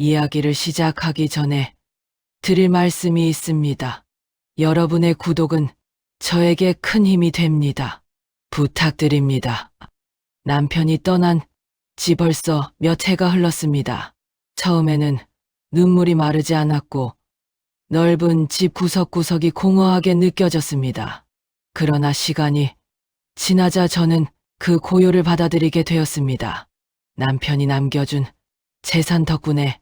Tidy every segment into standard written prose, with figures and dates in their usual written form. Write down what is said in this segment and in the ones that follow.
이야기를 시작하기 전에 드릴 말씀이 있습니다. 여러분의 구독은 저에게 큰 힘이 됩니다. 부탁드립니다. 남편이 떠난 지 벌써 몇 해가 흘렀습니다. 처음에는 눈물이 마르지 않았고 넓은 집 구석구석이 공허하게 느껴졌습니다. 그러나 시간이 지나자 저는 그 고요를 받아들이게 되었습니다. 남편이 남겨준 재산 덕분에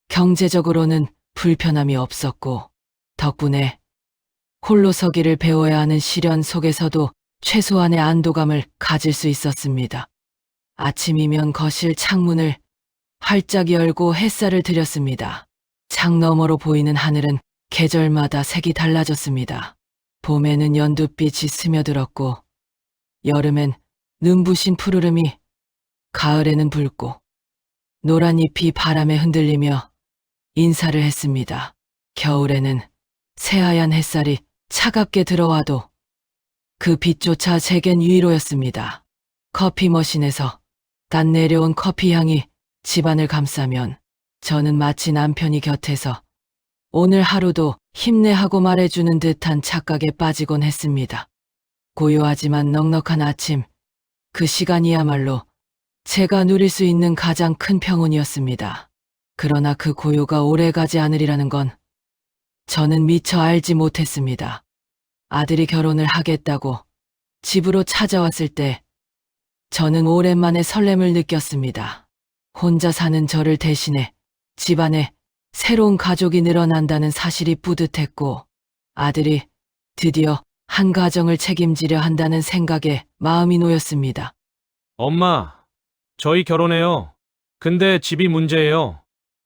경제적으로는 불편함이 없었고, 덕분에 홀로 서기를 배워야 하는 시련 속에서도 최소한의 안도감을 가질 수 있었습니다. 아침이면 거실 창문을 활짝 열고 햇살을 들였습니다. 창 너머로 보이는 하늘은 계절마다 색이 달라졌습니다. 봄에는 연두빛이 스며들었고, 여름엔 눈부신 푸르름이, 가을에는 붉고 노란 잎이 바람에 흔들리며 인사를 했습니다. 겨울에는 새하얀 햇살이 차갑게 들어와도 그 빛조차 제겐 위로였습니다. 커피 머신에서 단 내려온 커피 향이 집안을 감싸면 저는 마치 남편이 곁에서 오늘 하루도 힘내 하고 말해주는 듯한 착각에 빠지곤 했습니다. 고요하지만 넉넉한 아침, 그 시간이야말로 제가 누릴 수 있는 가장 큰 평온이었습니다. 그러나 그 고요가 오래가지 않으리라는 건 저는 미처 알지 못했습니다. 아들이 결혼을 하겠다고 집으로 찾아왔을 때 저는 오랜만에 설렘을 느꼈습니다. 혼자 사는 저를 대신해 집안에 새로운 가족이 늘어난다는 사실이 뿌듯했고, 아들이 드디어 한 가정을 책임지려 한다는 생각에 마음이 놓였습니다. 엄마, 저희 결혼해요. 근데 집이 문제예요.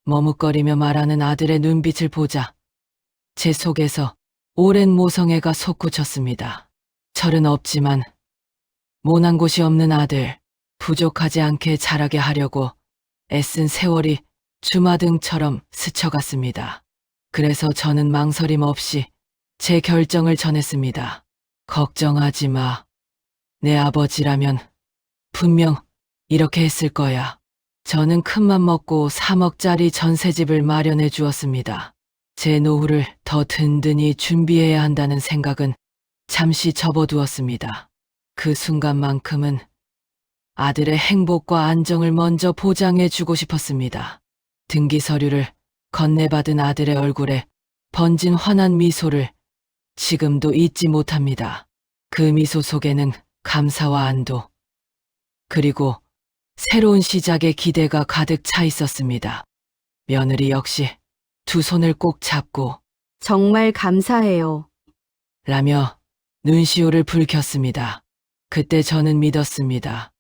머뭇거리며 말하는 아들의 눈빛을 보자 제 속에서 오랜 모성애가 솟구쳤습니다. 철은 없지만 모난 곳이 없는 아들, 부족하지 않게 자라게 하려고 애쓴 세월이 주마등처럼 스쳐갔습니다. 그래서 저는 망설임 없이 제 결정을 전했습니다. 걱정하지 마. 내 아버지라면 분명 이렇게 했을 거야. 저는 큰맘 먹고 3억짜리 전세집을 마련해 주었습니다. 제 노후를 더 든든히 준비해야 한다는 생각은 잠시 접어두었습니다. 그 순간만큼은 아들의 행복과 안정을 먼저 보장해 주고 싶었습니다. 등기 서류를 건네받은 아들의 얼굴에 번진 환한 미소를 지금도 잊지 못합니다. 그 미소 속에는 감사와 안도, 그리고 새로운 시작의 기대가 가득 차 있었습니다. 며느리 역시 두 손을 꼭 잡고 정말 감사해요. 라며 눈시울을 붉혔습니다. 그때 저는 믿었습니다.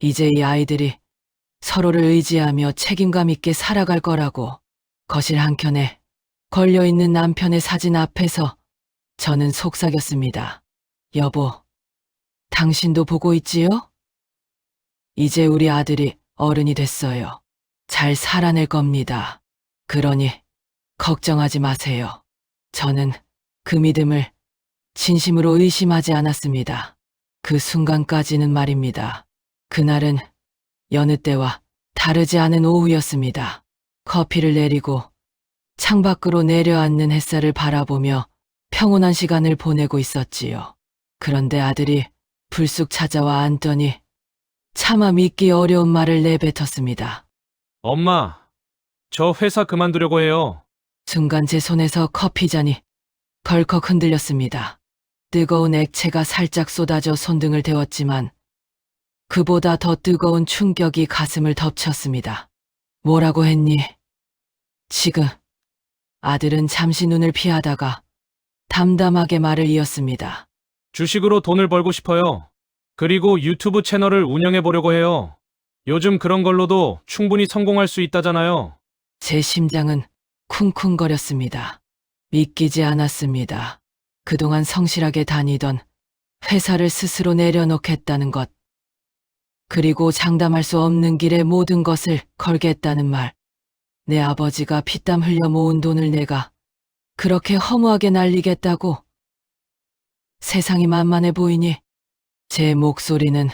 이제 이 아이들이 서로를 의지하며 책임감 있게 살아갈 거라고. 거실 한켠에 걸려있는 남편의 사진 앞에서 저는 속삭였습니다. 여보, 당신도 보고 있지요? 이제 우리 아들이 어른이 됐어요. 잘 살아낼 겁니다. 그러니 걱정하지 마세요. 저는 그 믿음을 진심으로 의심하지 않았습니다. 그 순간까지는 말입니다. 그날은 여느 때와 다르지 않은 오후였습니다. 커피를 내리고 창밖으로 내려앉는 햇살을 바라보며 평온한 시간을 보내고 있었지요. 그런데 아들이 불쑥 찾아와 앉더니 차마 믿기 어려운 말을 내뱉었습니다. 엄마, 저 회사 그만두려고 해요. 순간 제 손에서 커피잔이 덜컥 흔들렸습니다. 뜨거운 액체가 살짝 쏟아져 손등을 데웠지만 그보다 더 뜨거운 충격이 가슴을 덮쳤습니다. 뭐라고 했니? 지금. 아들은 잠시 눈을 피하다가 담담하게 말을 이었습니다. 주식으로 돈을 벌고 싶어요. 그리고 유튜브 채널을 운영해 보려고 해요. 요즘 그런 걸로도 충분히 성공할 수 있다잖아요. 제 심장은 쿵쿵거렸습니다. 믿기지 않았습니다. 그동안 성실하게 다니던 회사를 스스로 내려놓겠다는 것, 그리고 장담할 수 없는 길에 모든 것을 걸겠다는 말. 내 아버지가 피땀 흘려 모은 돈을 내가 그렇게 허무하게 날리겠다고? 세상이 만만해 보이니? 제 목소리는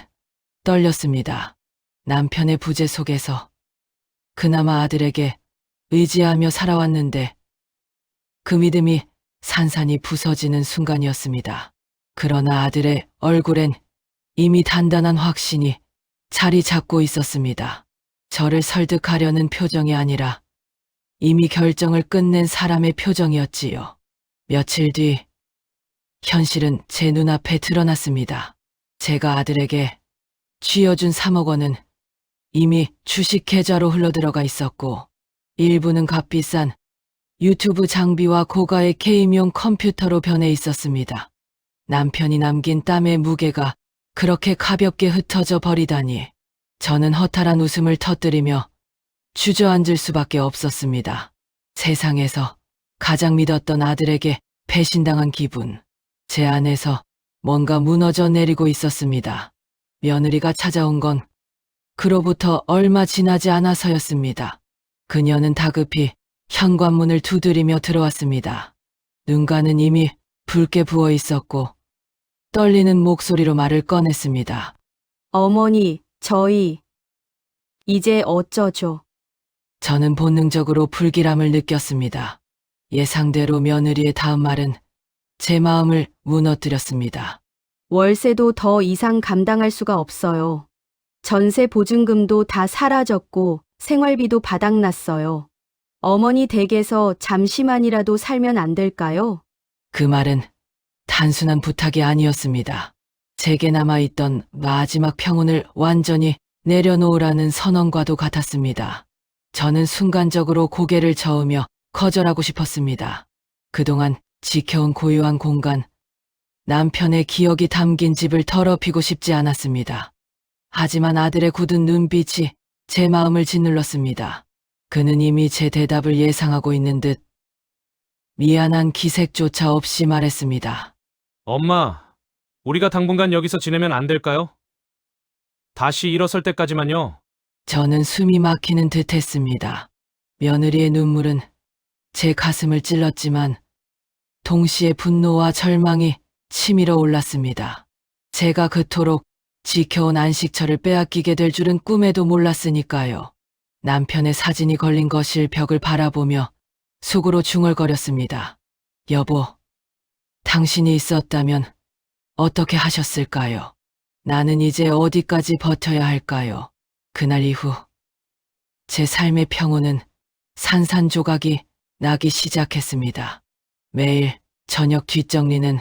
떨렸습니다. 남편의 부재 속에서 그나마 아들에게 의지하며 살아왔는데 그 믿음이 산산이 부서지는 순간이었습니다. 그러나 아들의 얼굴엔 이미 단단한 확신이 자리 잡고 있었습니다. 저를 설득하려는 표정이 아니라 이미 결정을 끝낸 사람의 표정이었지요. 며칠 뒤 현실은 제 눈앞에 드러났습니다. 제가 아들에게 쥐어준 3억 원은 이미 주식 계좌로 흘러들어가 있었고 일부는 값비싼 유튜브 장비와 고가의 게임용 컴퓨터로 변해 있었습니다. 남편이 남긴 땀의 무게가 그렇게 가볍게 흩어져 버리다니 저는 허탈한 웃음을 터뜨리며 주저앉을 수밖에 없었습니다. 세상에서 가장 믿었던 아들에게 배신당한 기분. 제 안에서 뭔가 무너져 내리고 있었습니다. 며느리가 찾아온 건 그로부터 얼마 지나지 않아서였습니다. 그녀는 다급히 현관문을 두드리며 들어왔습니다. 눈가는 이미 붉게 부어 있었고 떨리는 목소리로 말을 꺼냈습니다. 어머니, 저희 이제 어쩌죠? 저는 본능적으로 불길함을 느꼈습니다. 예상대로 며느리의 다음 말은 제 마음을 무너뜨렸습니다. 월세도 더 이상 감당할 수가 없어요. 전세 보증금도 다 사라졌고 생활비도 바닥났어요. 어머니 댁에서 잠시만이라도 살면 안 될까요? 그 말은 단순한 부탁이 아니었습니다. 제게 남아있던 마지막 평온을 완전히 내려놓으라는 선언과도 같았습니다. 저는 순간적으로 고개를 저으며 거절하고 싶었습니다. 그동안 지켜온 고요한 공간, 남편의 기억이 담긴 집을 더럽히고 싶지 않았습니다. 하지만 아들의 굳은 눈빛이 제 마음을 짓눌렀습니다. 그는 이미 제 대답을 예상하고 있는 듯 미안한 기색조차 없이 말했습니다. 엄마, 우리가 당분간 여기서 지내면 안 될까요? 다시 일어설 때까지만요. 저는 숨이 막히는 듯 했습니다. 며느리의 눈물은 제 가슴을 찔렀지만 동시에 분노와 절망이 치밀어 올랐습니다. 제가 그토록 지켜온 안식처를 빼앗기게 될 줄은 꿈에도 몰랐으니까요. 남편의 사진이 걸린 거실 벽을 바라보며 속으로 중얼거렸습니다. 여보, 당신이 있었다면 어떻게 하셨을까요? 나는 이제 어디까지 버텨야 할까요? 그날 이후 제 삶의 평온은 산산조각이 나기 시작했습니다. 매일 저녁 뒷정리는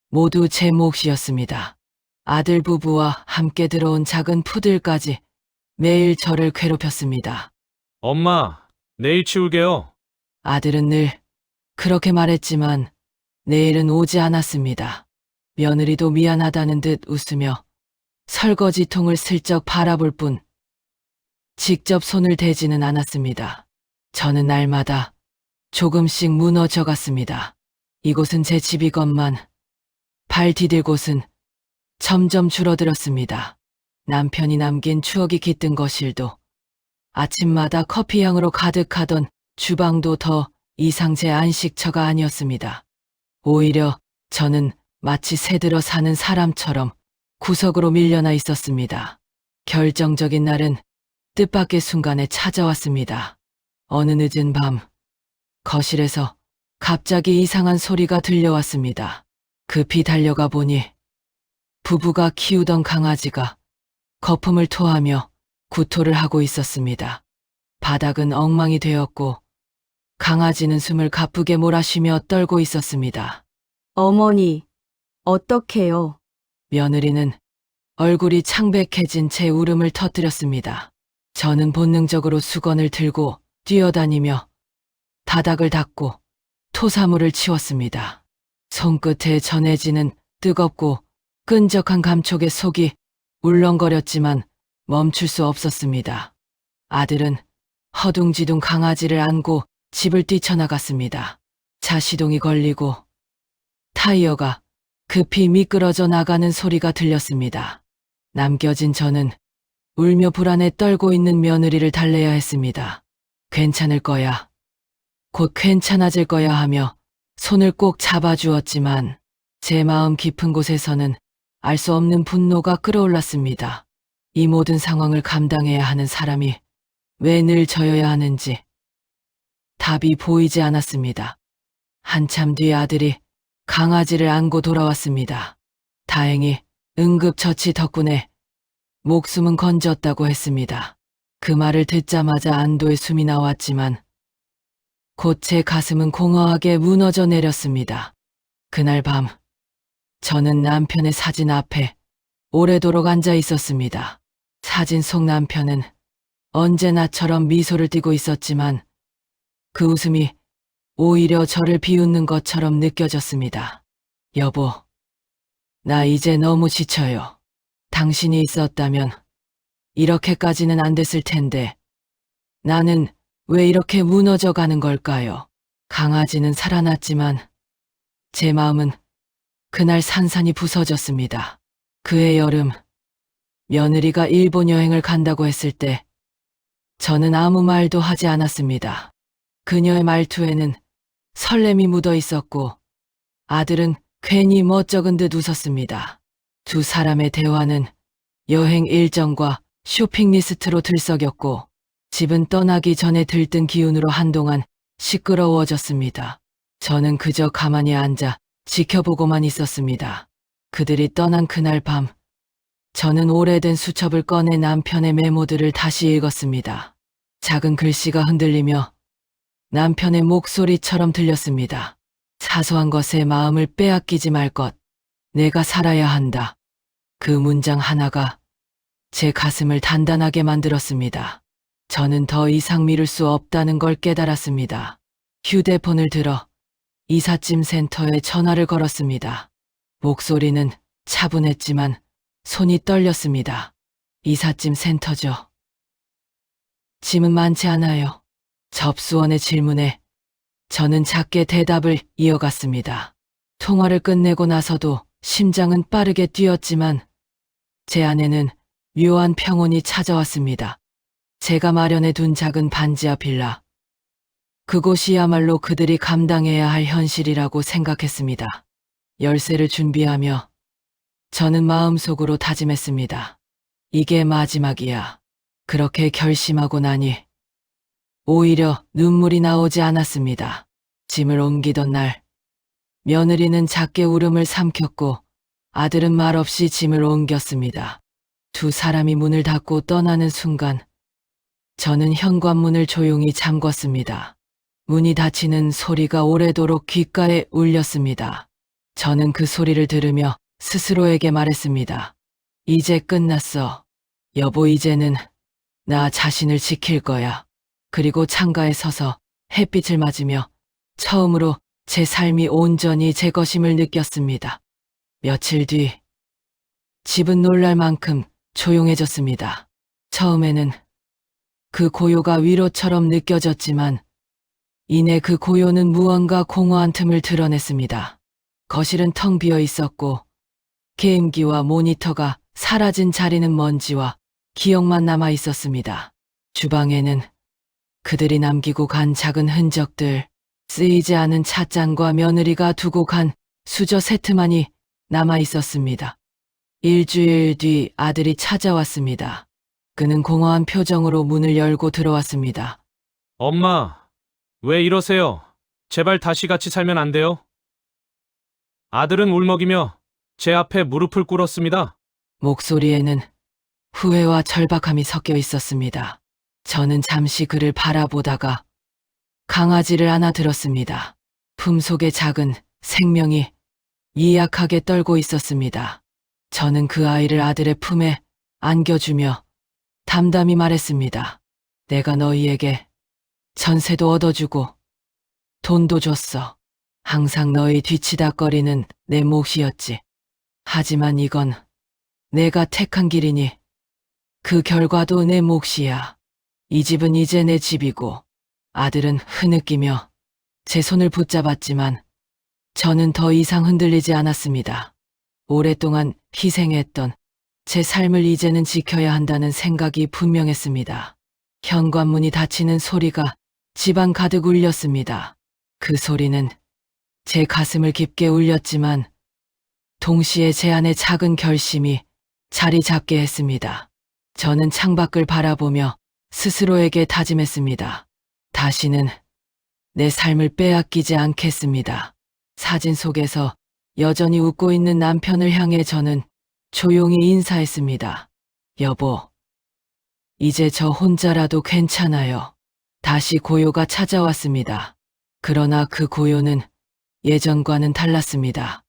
모두 제 몫이었습니다. 아들 부부와 함께 들어온 작은 푸들까지 매일 저를 괴롭혔습니다. 엄마, 내일 치울게요. 아들은 늘 그렇게 말했지만 내일은 오지 않았습니다. 며느리도 미안하다는 듯 웃으며 설거지통을 슬쩍 바라볼 뿐 직접 손을 대지는 않았습니다. 저는 날마다 조금씩 무너져 갔습니다. 이곳은 제 집이건만 발 디딜 곳은 점점 줄어들었습니다. 남편이 남긴 추억이 깃든 거실도 아침마다 커피향으로 가득하던 주방도 더 이상 제 안식처가 아니었습니다. 오히려 저는 마치 새들어 사는 사람처럼 구석으로 밀려나 있었습니다. 결정적인 날은 뜻밖의 순간에 찾아왔습니다. 어느 늦은 밤, 거실에서 갑자기 이상한 소리가 들려왔습니다. 급히 달려가 보니 부부가 키우던 강아지가 거품을 토하며 구토를 하고 있었습니다. 바닥은 엉망이 되었고 강아지는 숨을 가쁘게 몰아쉬며 떨고 있었습니다. 어머니, 어떡해요? 며느리는 얼굴이 창백해진 제 울음을 터뜨렸습니다. 저는 본능적으로 수건을 들고 뛰어다니며 바닥을 닦고 토사물을 치웠습니다. 손끝에 전해지는 뜨겁고 끈적한 감촉에 속이 울렁거렸지만 멈출 수 없었습니다. 아들은 허둥지둥 강아지를 안고 집을 뛰쳐나갔습니다. 차 시동이 걸리고 타이어가 급히 미끄러져 나가는 소리가 들렸습니다. 남겨진 저는 울며 불안에 떨고 있는 며느리를 달래야 했습니다. 괜찮을 거야. 곧 괜찮아질 거야 하며 손을 꼭 잡아주었지만 제 마음 깊은 곳에서는 알 수 없는 분노가 끓어올랐습니다. 이 모든 상황을 감당해야 하는 사람이 왜 늘 저여야 하는지, 답이 보이지 않았습니다. 한참 뒤 아들이 강아지를 안고 돌아왔습니다. 다행히 응급처치 덕분에 목숨은 건졌다고 했습니다. 그 말을 듣자마자 안도의 숨이 나왔지만 곧 제 가슴은 공허하게 무너져 내렸습니다. 그날 밤 저는 남편의 사진 앞에 오래도록 앉아 있었습니다. 사진 속 남편은 언제나처럼 미소를 띠고 있었지만 그 웃음이 오히려 저를 비웃는 것처럼 느껴졌습니다. 여보, 나 이제 너무 지쳐요. 당신이 있었다면 이렇게까지는 안 됐을 텐데 나는 왜 이렇게 무너져 가는 걸까요? 강아지는 살아났지만 제 마음은 그날 산산이 부서졌습니다. 그해 여름 며느리가 일본 여행을 간다고 했을 때 저는 아무 말도 하지 않았습니다. 그녀의 말투에는 설렘이 묻어 있었고 아들은 괜히 멋쩍은 듯 웃었습니다. 두 사람의 대화는 여행 일정과 쇼핑 리스트로 들썩였고 집은 떠나기 전에 들뜬 기운으로 한동안 시끄러워졌습니다. 저는 그저 가만히 앉아 지켜보고만 있었습니다. 그들이 떠난 그날 밤 저는 오래된 수첩을 꺼내 남편의 메모들을 다시 읽었습니다. 작은 글씨가 흔들리며 남편의 목소리처럼 들렸습니다. 사소한 것에 마음을 빼앗기지 말 것. 내가 살아야 한다. 그 문장 하나가 제 가슴을 단단하게 만들었습니다. 저는 더 이상 미룰 수 없다는 걸 깨달았습니다. 휴대폰을 들어 이삿짐 센터에 전화를 걸었습니다. 목소리는 차분했지만 손이 떨렸습니다. 이삿짐 센터죠. 짐은 많지 않아요. 접수원의 질문에 저는 작게 대답을 이어갔습니다. 통화를 끝내고 나서도 심장은 빠르게 뛰었지만 제 안에는 묘한 평온이 찾아왔습니다. 제가 마련해 둔 작은 반지하 빌라. 그곳이야말로 그들이 감당해야 할 현실이라고 생각했습니다. 열쇠를 준비하며 저는 마음속으로 다짐했습니다. 이게 마지막이야. 그렇게 결심하고 나니 오히려 눈물이 나오지 않았습니다. 짐을 옮기던 날 며느리는 작게 울음을 삼켰고 아들은 말없이 짐을 옮겼습니다. 두 사람이 문을 닫고 떠나는 순간 저는 현관문을 조용히 잠궜습니다. 문이 닫히는 소리가 오래도록 귓가에 울렸습니다. 저는 그 소리를 들으며 스스로에게 말했습니다. 이제 끝났어. 여보, 이제는 나 자신을 지킬 거야. 그리고 창가에 서서 햇빛을 맞으며 처음으로 제 삶이 온전히 제 것임을 느꼈습니다. 며칠 뒤 집은 놀랄 만큼 조용해졌습니다. 처음에는 그 고요가 위로처럼 느껴졌지만 이내 그 고요는 무언가 공허한 틈을 드러냈습니다. 거실은 텅 비어 있었고 게임기와 모니터가 사라진 자리는 먼지와 기억만 남아 있었습니다. 주방에는 그들이 남기고 간 작은 흔적들, 쓰이지 않은 찻잔과 며느리가 두고 간 수저 세트만이 남아 있었습니다. 일주일 뒤 아들이 찾아왔습니다. 그는 공허한 표정으로 문을 열고 들어왔습니다. 엄마, 왜 이러세요? 제발 다시 같이 살면 안 돼요? 아들은 울먹이며 제 앞에 무릎을 꿇었습니다. 목소리에는 후회와 절박함이 섞여 있었습니다. 저는 잠시 그를 바라보다가 강아지를 안아들었습니다. 품속에 작은 생명이 미약하게 떨고 있었습니다. 저는 그 아이를 아들의 품에 안겨주며 담담히 말했습니다. 내가 너희에게 전세도 얻어주고 돈도 줬어. 항상 너희 뒤치다꺼리는 내 몫이었지. 하지만 이건 내가 택한 길이니 그 결과도 내 몫이야. 이 집은 이제 내 집이고. 아들은 흐느끼며 제 손을 붙잡았지만 저는 더 이상 흔들리지 않았습니다. 오랫동안 희생했던 제 삶을 이제는 지켜야 한다는 생각이 분명했습니다. 현관문이 닫히는 소리가 집안 가득 울렸습니다. 그 소리는 제 가슴을 깊게 울렸지만 동시에 제 안에 작은 결심이 자리 잡게 했습니다. 저는 창밖을 바라보며 스스로에게 다짐했습니다. 다시는 내 삶을 빼앗기지 않겠습니다. 사진 속에서 여전히 웃고 있는 남편을 향해 저는 조용히 인사했습니다. 여보, 이제 저 혼자라도 괜찮아요. 다시 고요가 찾아왔습니다. 그러나 그 고요는 예전과는 달랐습니다.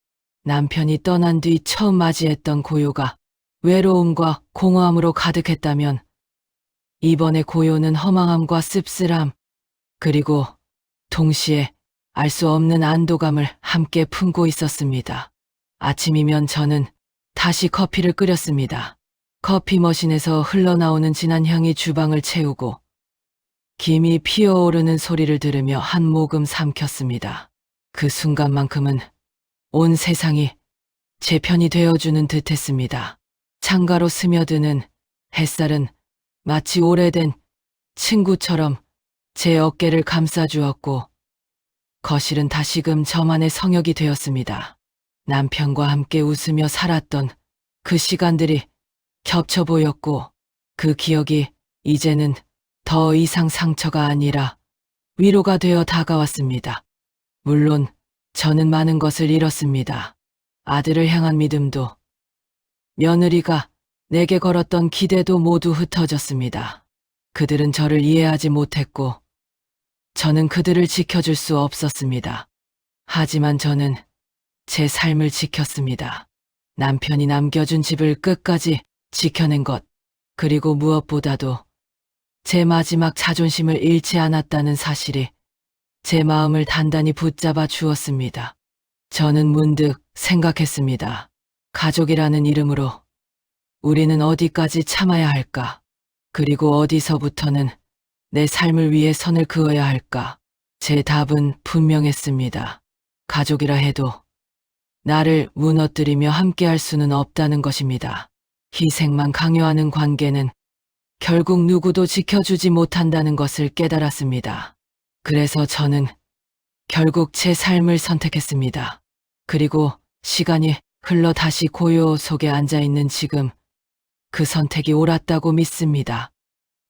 남편이 떠난 뒤 처음 맞이했던 고요가 외로움과 공허함으로 가득했다면 이번의 고요는 허망함과 씁쓸함, 그리고 동시에 알 수 없는 안도감을 함께 품고 있었습니다. 아침이면 저는 다시 커피를 끓였습니다. 커피 머신에서 흘러나오는 진한 향이 주방을 채우고 김이 피어오르는 소리를 들으며 한 모금 삼켰습니다. 그 순간만큼은 온 세상이 제 편이 되어주는 듯했습니다. 창가로 스며드는 햇살은 마치 오래된 친구처럼 제 어깨를 감싸주었고 거실은 다시금 저만의 성역이 되었습니다. 남편과 함께 웃으며 살았던 그 시간들이 겹쳐 보였고 그 기억이 이제는 더 이상 상처가 아니라 위로가 되어 다가왔습니다. 물론 저는 많은 것을 잃었습니다. 아들을 향한 믿음도, 며느리가 내게 걸었던 기대도 모두 흩어졌습니다. 그들은 저를 이해하지 못했고 저는 그들을 지켜줄 수 없었습니다. 하지만 저는 제 삶을 지켰습니다. 남편이 남겨준 집을 끝까지 지켜낸 것, 그리고 무엇보다도 제 마지막 자존심을 잃지 않았다는 사실이 제 마음을 단단히 붙잡아 주었습니다. 저는 문득 생각했습니다. 가족이라는 이름으로 우리는 어디까지 참아야 할까? 그리고 어디서부터는 내 삶을 위해 선을 그어야 할까? 제 답은 분명했습니다. 가족이라 해도 나를 무너뜨리며 함께할 수는 없다는 것입니다. 희생만 강요하는 관계는 결국 누구도 지켜주지 못한다는 것을 깨달았습니다. 그래서 저는 결국 제 삶을 선택했습니다. 그리고 시간이 흘러 다시 고요 속에 앉아있는 지금 그 선택이 옳았다고 믿습니다.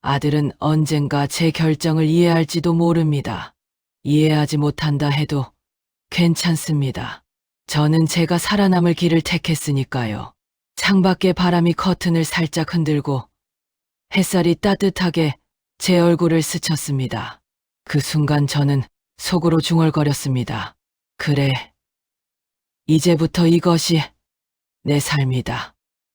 아들은 언젠가 제 결정을 이해할지도 모릅니다. 이해하지 못한다 해도 괜찮습니다. 저는 제가 살아남을 길을 택했으니까요. 창밖의 바람이 커튼을 살짝 흔들고 햇살이 따뜻하게 제 얼굴을 스쳤습니다. 그 순간 저는 속으로 중얼거렸습니다. 그래, 이제부터 이것이 내 삶이다.